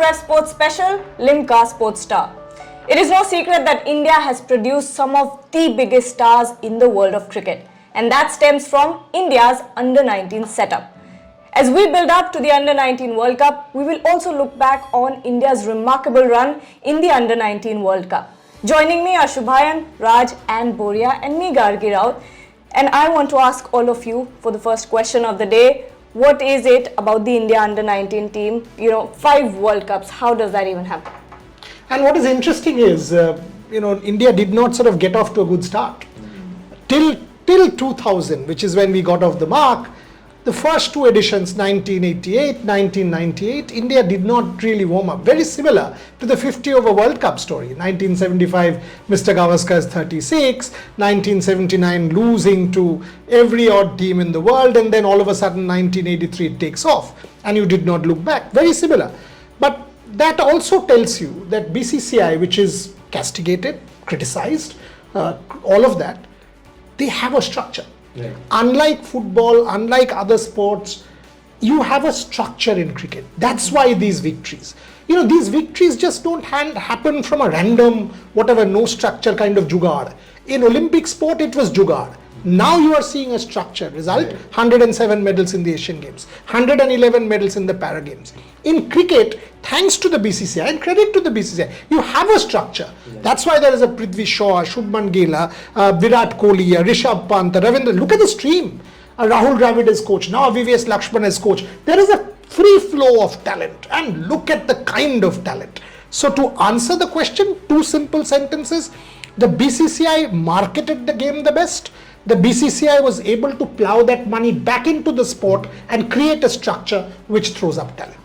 Web Sports Special, Limca Sports Star. It is no secret that India has produced some of the biggest stars in the world of cricket, and that stems from India's Under-19 setup. As we build up to the Under-19 World Cup, we will also look back on India's remarkable run in the Under-19 World Cup. Joining me are Shubhayan, Raj and Boria and me Gargi Raut. And I want to ask all of you for the first question of the day. What is it about the India Under-19 team? 5 World Cups. How does that even happen? And what is interesting is, India did not sort of get off to a good start. Till 2000, which is when we got off the mark, the first 2 editions, 1988, 1998, India did not really warm up. Very similar to the 50 over World Cup story. 1975, Mr. Gavaskar's 36, 1979 losing to every odd team in the world, and then all of a sudden 1983 it takes off and you did not look back. Very similar. But that also tells you that BCCI, which is castigated, criticized, all of that, they have a structure. Yeah. Unlike football, unlike other sports, you have a structure in cricket. That's why these victories. These victories just don't happen from a random, whatever, no structure kind of jugaad. In Olympic sport, it was jugaad. Now you are seeing a structure. Result, 107 medals in the Asian Games, 111 medals in the Para Games. In cricket, thanks to the BCCI and credit to the BCCI, you have a structure. That's why there is a Prithvi Shaw, Shubman Gill, Virat Kohli, Rishabh Pant, Ravindra. Look at the stream. Rahul Dravid is coach. Now VVS Lakshman is coach. There is a free flow of talent, and look at the kind of talent. So to answer the question, 2 simple sentences. The BCCI marketed the game the best. The BCCI was able to plow that money back into the sport and create a structure which throws up talent.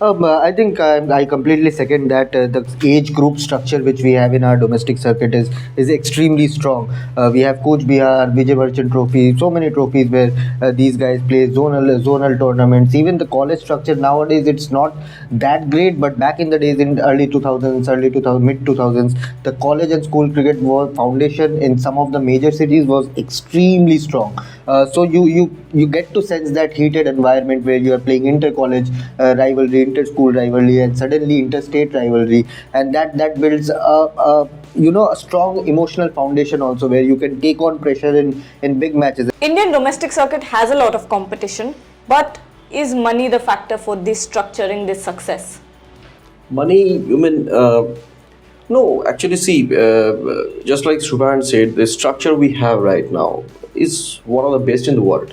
I think I completely second that. The age group structure which we have in our domestic circuit is extremely strong. We have Coach Bihar, Vijay Merchant Trophy, so many trophies where these guys play zonal tournaments. Even the college structure nowadays, it's not that great, but back in the days in mid 2000s, the college and school cricket foundation in some of the major cities was extremely strong. So you get to sense that heated environment where you are playing inter-college rivalry, inter-school rivalry, and suddenly interstate rivalry, and that builds a strong emotional foundation also, where you can take on pressure in big matches. Indian domestic circuit has a lot of competition, but is money the factor for this structuring this success? Money, no, actually, see, just like Shubhan said, the structure we have right now is one of the best in the world,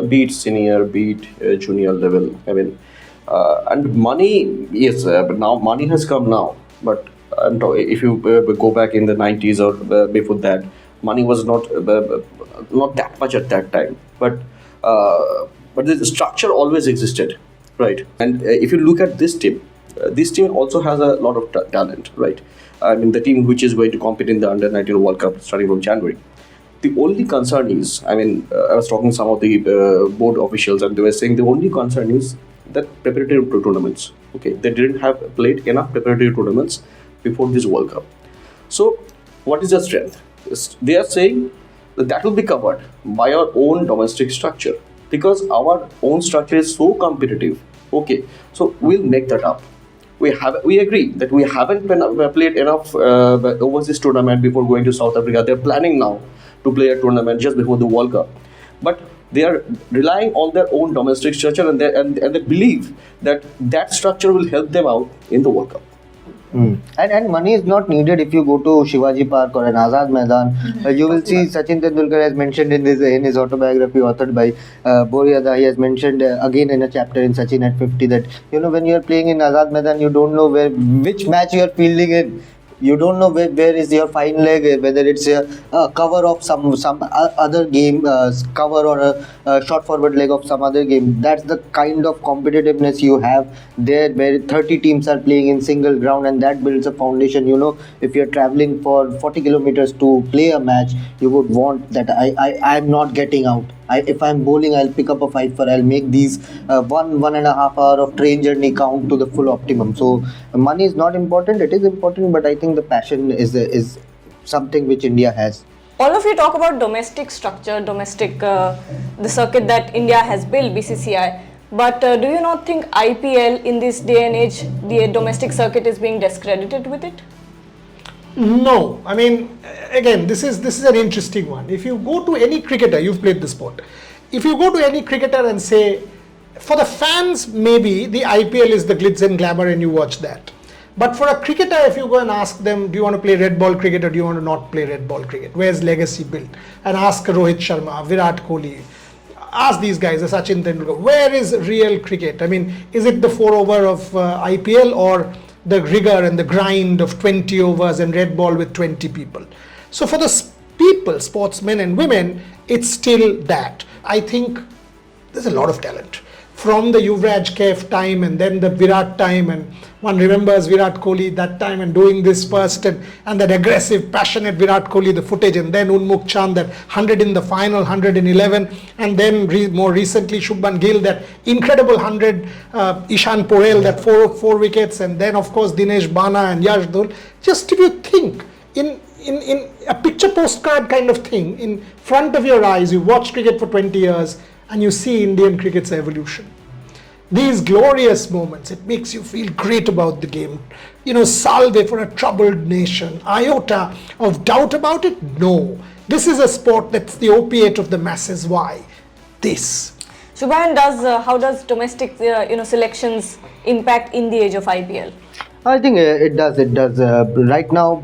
be it senior, be it junior level. And money, yes, but now money has come now. But if you go back in the 90s or before that, money was not that much at that time. But the structure always existed, right? And if you look at this team also has a lot of talent, right? The team which is going to compete in the Under-19 World Cup starting from January. The only concern is, I was talking to some of the board officials, and they were saying the only concern is that preparatory tournaments. Okay, they didn't have played enough preparatory tournaments before this World Cup. So, what is the strength? They are saying that will be covered by our own domestic structure, because our own structure is so competitive. Okay, so we'll make that up. We agree that we haven't played enough overseas tournament before going to South Africa. They're planning now to play a tournament just before the World Cup, but they are relying on their own domestic structure, and they believe that structure will help them out in the World Cup. And money is not needed if you go to Shivaji Park or an Azad Maidan. You will see Sachin Tendulkar has mentioned in his autobiography authored by Boria. He has mentioned again in a chapter in Sachin at 50 that when you are playing in Azad Maidan, you don't know which match you are fielding in. You don't know where is your fine leg, whether it's a cover of some other game, cover or a short forward leg of some other game. That's the kind of competitiveness you have there, where 30 teams are playing in single ground, and that builds a foundation. If you're traveling for 40 kilometers to play a match, you would want that I'm not getting out. If I'm bowling, I'll pick up a 5 I'll make these 1.5 hour of train journey count to the full optimum. So money is not important. It is important, but I think the passion is something which India has. All of you talk about domestic structure, the circuit that India has built, BCCI. But do you not think IPL in this day and age, the domestic circuit is being discredited with it? No, I mean, again, this is an interesting one. If you go to any cricketer, you've played the sport. If you go to any cricketer and say, for the fans, maybe the IPL is the glitz and glamour and you watch that. But for a cricketer, if you go and ask them, do you want to play red ball cricket or do you want to not play red ball cricket? Where's legacy built? And ask Rohit Sharma, Virat Kohli, ask these guys, Sachin Tendulkar, where is real cricket? I mean, is it the 4 over of IPL or the rigor and the grind of 20 overs and red ball with 20 people? So for the people, sportsmen and women, it's still that. I think there's a lot of talent. From the Yuvraj Kef time and then the Virat time, and one remembers Virat Kohli that time and doing this first and that aggressive, passionate Virat Kohli, the footage, and then Unmukh Chand, that 100 in the final, 111, and then more recently Shubman Gill, that incredible 100, Ishan Porel, that four wickets, and then of course Dinesh Bana and Yash Dhul. Just if you think in a picture postcard kind of thing, in front of your eyes, you watch cricket for 20 years, and you see Indian cricket's evolution. These glorious moments, it makes you feel great about the game. You know, salve for a troubled nation, iota of doubt about it? No. This is a sport that's the opiate of the masses. Why? This. Shubhan, how does domestic selections impact in the age of IPL? I think it does. Right now,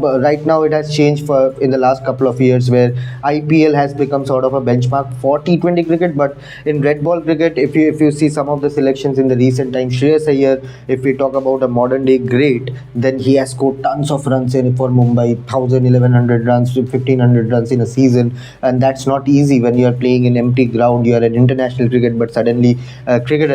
it has changed in the last couple of years, where IPL has become sort of a benchmark for T20 cricket. But in red ball cricket, if you see some of the selections in the recent time, Shreyas Iyer, if we talk about a modern day great, then he has scored tons of runs for Mumbai, 1,000, 1,100 runs, 1,500 runs in a season, and that's not easy when you are playing in empty ground. You are an international cricketer,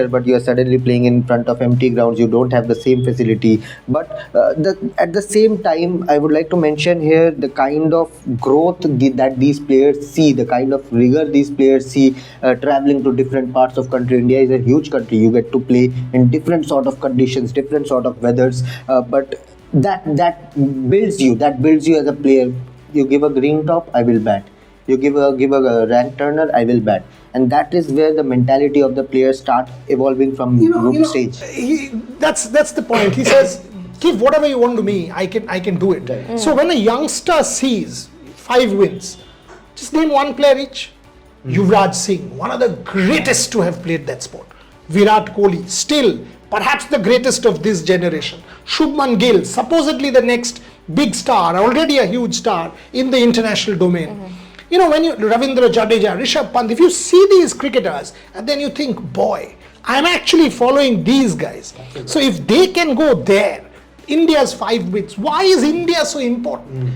but you are suddenly playing in front of empty grounds. You don't have the same facility. But at the same time, I would like to mention here the kind of growth that these players see, the kind of rigor these players see traveling to different parts of country. India is a huge country. You get to play in different sort of conditions, different sort of weathers. But that builds you. That builds you as a player. You give a green top, I will bat. You give a rank turner, I will bat. And that is where the mentality of the players start evolving from group stage. That's the point. He says, give whatever you want to me, I can do it. Right. So when a youngster sees 5 wins, just name one player each. Yuvraj Singh, one of the greatest to have played that sport. Virat Kohli, still perhaps the greatest of this generation. Shubman Gill, supposedly the next big star, already a huge star in the international domain. You know, when Ravindra Jadeja, Rishabh Pant, if you see these cricketers and then you think, boy, I'm actually following these guys. So if they can go there, India's 5 wins. Why is India so important?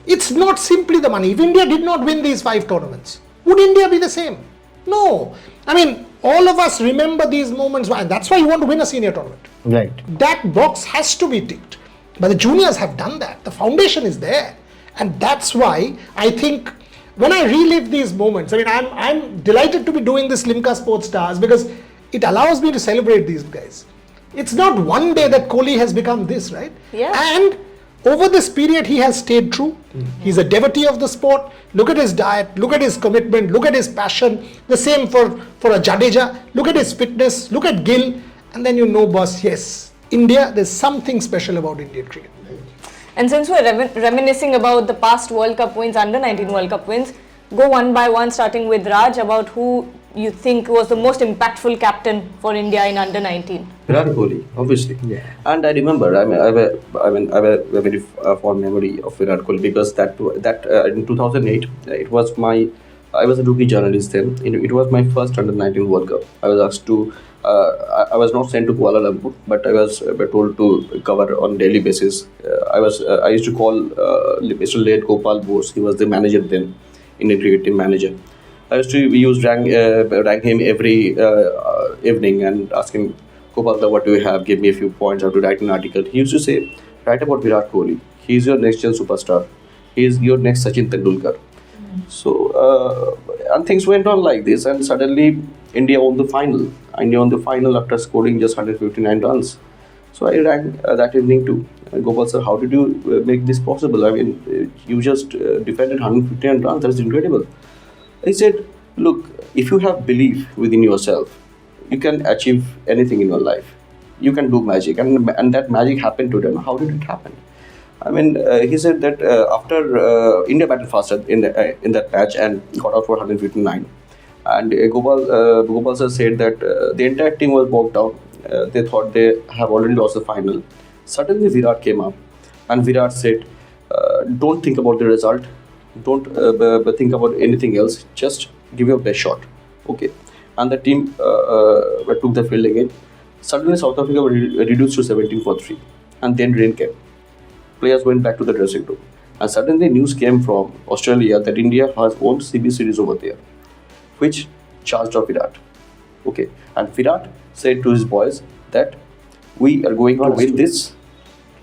It's not simply the money. If India did not win these 5 tournaments, would India be the same? No. I mean, all of us remember these moments. That's why you want to win a senior tournament. Right. That box has to be ticked. But the juniors have done that. The foundation is there. And that's why I think when I relive these moments, I mean, I'm delighted to be doing this Limca Sports Stars because it allows me to celebrate these guys. It's not one day that Kohli has become this, right? Yeah. And over this period, he has stayed true. He's a devotee of the sport. Look at his diet. Look at his commitment. Look at his passion. The same for a Jadeja. Look at his fitness. Look at Gill. And then you know, boss, yes, India, there's something special about Indian cricket. And since we're reminiscing about the past World Cup wins, under-19 World Cup wins, go one by one, starting with Raj, about who you think was the most impactful captain for India in under-19. Virat Kohli, obviously. Yeah. And I remember, I have a very fond memory of Virat Kohli because that in 2008, I was a rookie journalist then. It was my first under-19 World Cup. I was asked to, I was not sent to Kuala Lumpur, but I was told to cover on daily basis. I used to call Mr. Late Gopal Bose. He was the manager then, Indian cricket team manager. I used to rank him every evening and ask him, Gopal, what do you have? Give me a few points. I have to write an article. He used to say, write about Virat Kohli. He is your next gen superstar. He is your next Sachin Tendulkar. So, and things went on like this, and suddenly India won the final. India won the final after scoring just 159 runs. So I rang that evening to Gopal sir, how did you make this possible? I mean, you just defended 159 runs. That's incredible. He said, look, if you have belief within yourself, you can achieve anything in your life. You can do magic, and that magic happened to them. How did it happen? I mean, he said that after India batted faster in that match and got out for 159, and Gopal sir said that the entire team was bogged down. They thought they have already lost the final. Suddenly Virat came up, and Virat said, "Don't think about the result. Don't think about anything else. Just give your best shot." Okay, and the team took the field again. Suddenly South Africa were reduced to 17 for 3, and then rain came. Players went back to the dressing room, and suddenly news came from Australia that India has won CB series over there, which charged up Virat. Okay, and Virat said to his boys that we are going to win this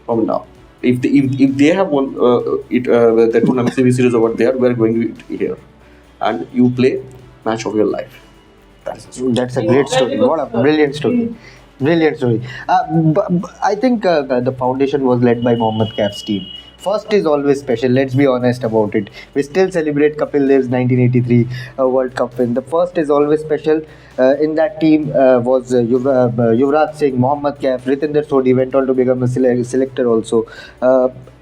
from now. If they have won the tournament CB series over there, we are going to it here, and you play match of your life. That's a great story. What a brilliant story. Brilliant story. I think the foundation was led by Mohammad Kaif's team. First is always special. Let's be honest about it. We still celebrate Kapil Dev's 1983 World Cup win. The first is always special. In that team was Yuvraj Singh, Mohammad Kaif, Ritinder Sodhi went on to become a selector also.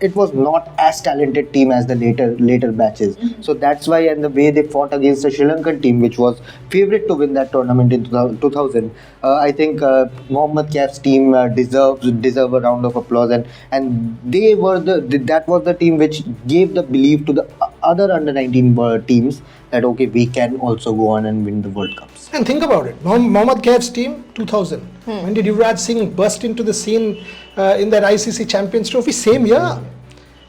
It was not as talented team as the later batches. So that's why, and the way they fought against the Sri Lankan team, which was favourite to win that tournament in 2000, I think Mohammad Kaif's team deserve a round of applause, and they were that was the team which gave the belief to the other under 19 teams that okay, we can also go on and win the World Cups. And think about it, Mohammad Kaif's team, 2000. When did Yuvraj Singh burst into the scene in that ICC Champions Trophy? Same year.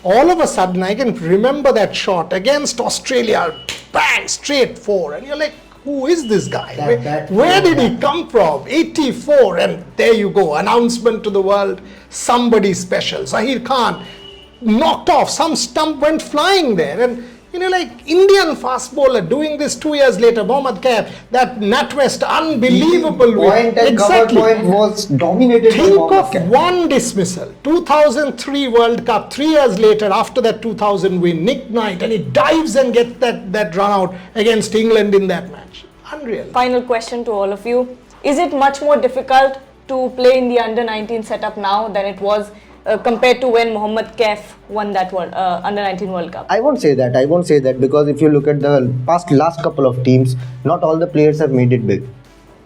All of a sudden, I can remember that shot against Australia, bang, straight 4. And you're like, who is this guy? Where did he come from? 84, and there you go, announcement to the world, somebody special. Zahir Khan knocked off, some stump went flying there, and you know, like Indian fast bowler doing this 2 years later, Mohammad Kaif, that NatWest unbelievable Point and cover point was dominated by Think Mohammad of Kaif. one dismissal. 2003 World Cup, 3 years later, after that 2000 win, Nick Knight, and he dives and gets that run out against England in that match. Unreal. Final question to all of you. Is it much more difficult to play in the under-19 setup now than it was compared to when Mohammad Kaif won that under-19 World Cup? I won't say that because if you look at the last couple of teams, not all the players have made it big.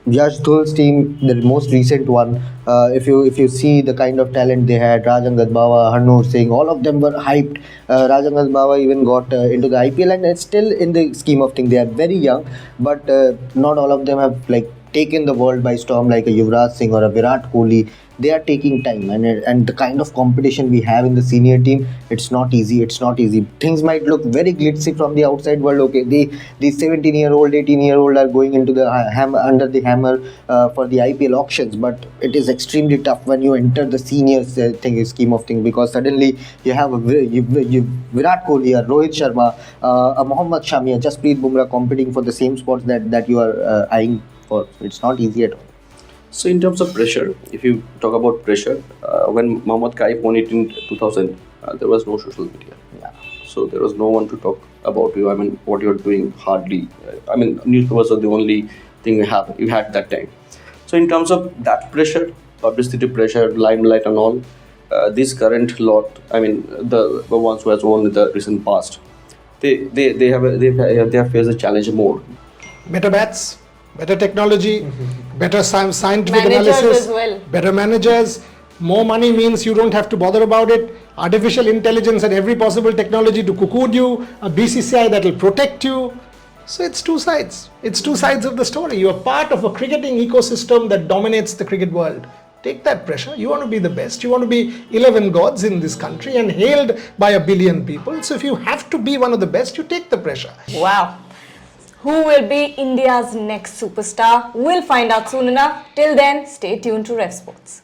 Yash Dhul's team, the most recent one, if you see the kind of talent they had, Rajangad Bawa, Harnoor Singh, all of them were hyped. Rajangad Bawa even got into the IPL, and it's still in the scheme of things. They are very young, but not all of them have like taken the world by storm like a Yuvraj Singh or a Virat Kohli. They are taking time, and the kind of competition we have in the senior team, it's not easy. Things might look very glitzy from the outside world. Okay, the 17-year-old, 18-year-old are going into the under the hammer for the IPL auctions, but it is extremely tough when you enter the senior scheme of things, because suddenly you have Virat Kohli, a Rohit Sharma, a Mohammad Shami, a Jasprit Bumrah competing for the same spots that you are eyeing for. It's not easy at all. So in terms of pressure, if you talk about pressure, when Mohammad Kaif won it in 2000, there was no social media. Yeah. So there was no one to talk about you. I mean, what you're doing, hardly. I mean, newspapers are the only thing you had that time. So in terms of that pressure, publicity pressure, limelight and all, this current lot, I mean, the ones who has won in the recent past, they have faced a challenge more. Better bats, better technology, better scientific Managers analysis, as well. better managers. More money means you don't have to bother about it. Artificial intelligence and every possible technology to cocoon you. A BCCI that will protect you. So it's two sides. It's two sides of the story. You are part of a cricketing ecosystem that dominates the cricket world. Take that pressure. You want to be the best. You want to be 11 gods in this country and hailed by 1 billion people. So if you have to be one of the best, you take the pressure. Wow. Who will be India's next superstar? We'll find out soon enough. Till then, stay tuned to Ref Sports.